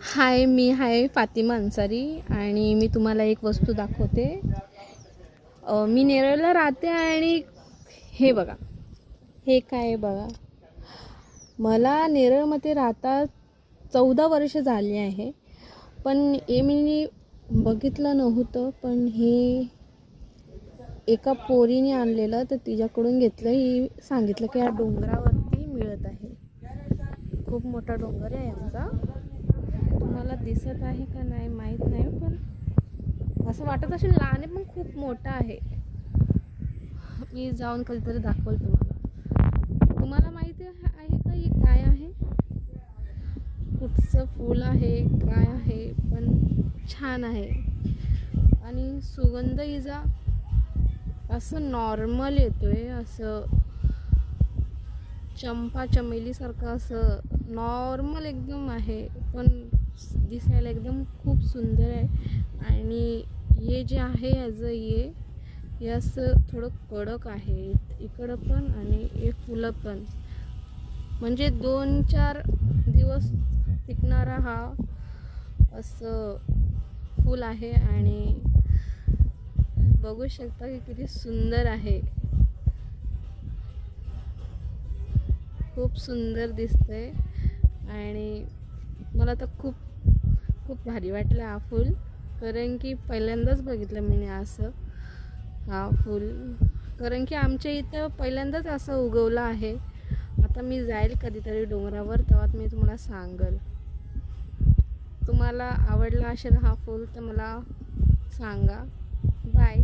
हाय, मी आहे फातिमा अन्सारी आणि मी तुम्हाला एक वस्तू दाखवते. मी नेरळला राहते आणि हे बघा, हे काय आहे बघा. मला नेरळमध्ये राहता 14 वर्ष झाली आहे, पण हे मी बघितलं नव्हतं. पण हे एका पोरीने आणलेलं, तर तिच्याकडून घेतलं. ही सांगितलं की या डोंगरावरती मिळत आहे. खूप मोठा डोंगर आहे आमचा. तुम्हाला दिसत आहे का नाही माहीत नाही, पण असं वाटत असेल लहान आहे पण खूप मोठा आहे. मी जाऊन कधीतरी दाखवल तुम्हाला. तुम्हाला माहिती आहे का हे काय आहे, कुठचं फूल आहे, काय आहे, पण छान आहे. आणि सुगंध इजा असं नॉर्मल येतोय, असं चंपा चमेलीसारखं असं नॉर्मल एकदम आहे, पण दिसायला एकदम खूप सुंदर आहे. आणि हे जे आहे याचं हे असं थोडं कडक आहे इकडं पण, आणि हे फुलं पण म्हणजे 2-4 दिवस टिकणारा हा असं फूल आहे. आणि बघू शकता की किती सुंदर आहे, खूप सुंदर दिसतंय. आणि मला तर खूप खूप भारी वाटलं हा फूल, कारण की पहिल्यांदाच बघितलं मी असं हा फूल. कारण की आमच्या इथं पहिल्यांदाच असं उगवलं आहे. आता मी जाईल कधीतरी डोंगरावर, तेव्हा मी तुम्हाला सांगेल. तुम्हाला आवडला असेल हा फूल तर मला सांगा. बाय.